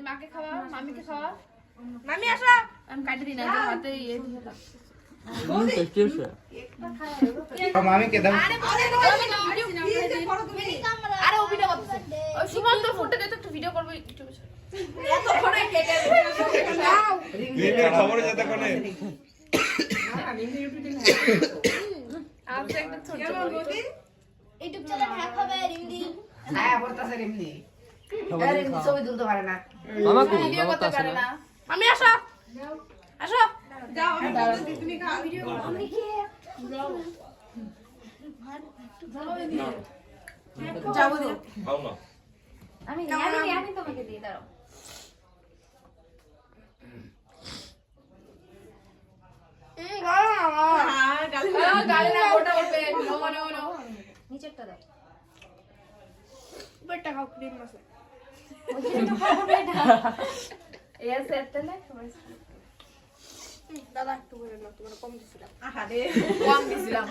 মাকে খাওয়া, মামিকে খাওয়া। মামি আসো, আমি কাটি দিই না তো হাতে ইয়ে দিয়ে দাও। মামিকে দাও। আরে ও ভিডিও করতেছে। ওই সুমন্ত ফোনটা দে তো একটু ভিডিও করব একটু। এত ফোনে কেটে দাও। রিমের খবর যেতে কোনে। আপনি একটা ছোট কেমন গতি? ইউটিউব চ্যানেল হ্যাক হবে রিমদি। হ্যাঁ বলতাছে রিমনি আরে ছবি তুলতে পারে না মামা কই ভিডিও মামা তো করতে আসে পারে না না। মামি আসো, আসো, যাও আমি বলতেছি তুমি খাও ভিডিও করো। আমি কি যাবো দিও। খাও না। আমি তোমাকে দিয়ে দাও। হ্যাঁ, গালি দাও। গালি না ওটা বলবে। No no no. নিচেরটা দাও। উপরটা খাও, ক্রিম আছে। এর সেটটা না দাদা একটু করে নাও, তোমার কম দিছিলাম। আহারে কম দিছিলাম।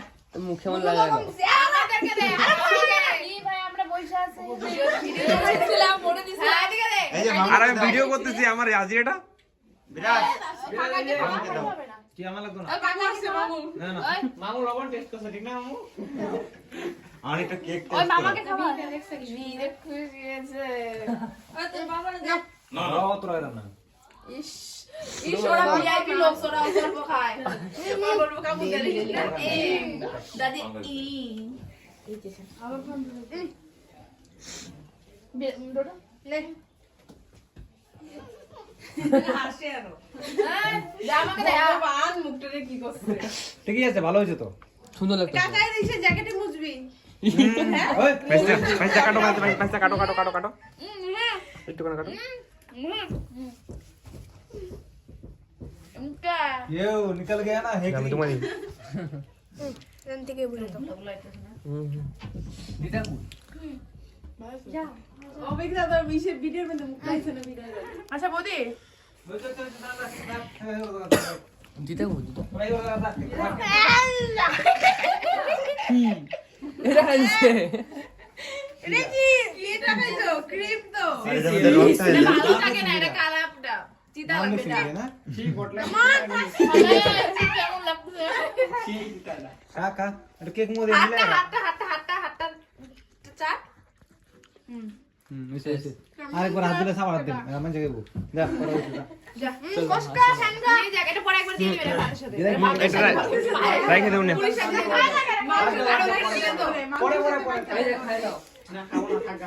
মুখে মন লাগে না আমাদেরকে দে। আরে কি ভাই আমরা বসে আছি। ভিডিও করছিলাম মনে দিছি। হ্যাঁ ঠিক আছে। এই যে আর আমি ভিডিও করতেছি আমার আজিটা বিরাট। কাকাকে খাওয়া হবে না। কি আমার লাগতো না। ওই কাকাকে খাওয়া। না না। ওই মামু লবণ টেস্ট করছে ঠিক না মামু? আর একটা কেক ওই টেস্ট মামাকে করো। খাওয়া। ভিড়ে খুশি আছে। ওই তোর বাবা না। না না অত রাইলাম না। ইস ইস ওরা ভিআইপি লোক ওরা অল্প খায়। এবার বলবো কাকু দেরি না। দাদি ই ডোডো নে। হাসি আরো। যা আমাকে দে। ভগবান মুখটারে কি করছে? ঠিকই আছে ভালো হয়েছে তো। সুন্দর লাগতেছে কাকাই দিছে জ্যাকেটে মুছবি। ওই पैसा काटो पैसा काटो काटो काटो काटो একটু করে কাটো इनका ये निकल गया ना है আমি তোমারই এখান থেকে বলে দাও। দিদা অবিকরা তোর বিশেষ ভিডিওর মধ্যে মুখ খাইছে না ভিডিও। আচ্ছা বৌদি, দিদা দিদা এটা কি? এটা খাইছো? ক্রিম তো। এটা ভালো থাকে না এটা কালাপটা চিতা লাগবে না ना ठीक बोतल আমার কেমন লাগছে का এটা কেক মো হাতটা দিলে হাতটা চাট এসে এসে আরেকবার হাত দিলে সাবান দিন আমি জায়গায় যা পরে যা কষ্ট সাঙ্গা এই জায়গাটা পরে একবার দিয়ে দিবেন ভাতের সাথে এটা রাইখে দাও না পুলিশ সাথে খায় না কেন পরে পরে এই যে খাই দাও না খাবো না থাকা